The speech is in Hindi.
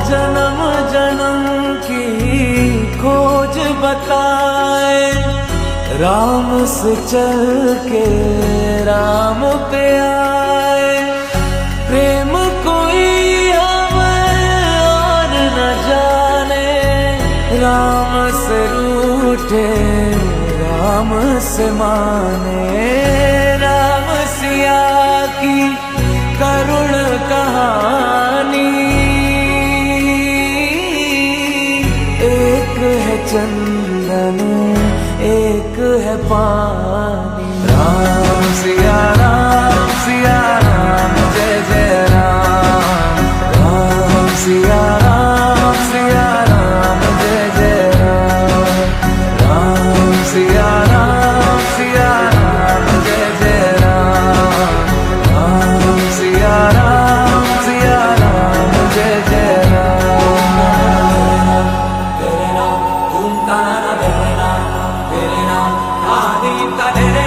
जन्म जन्म की खोज बताए, राम से चल के राम पे आए। प्रेम कोई हमें और न जाने, राम से रूठे राम से माने। राम सिया की करुण कहानी, एक है चंदन एक है पानी। राम सिया राम जय जय राम। राम सिया राम जय जय राम। राम सिया राम जय जय राम। राम सिया राम जय जय राम। तेरे नाम धूम ताना तेरे नाम आदि का तेरे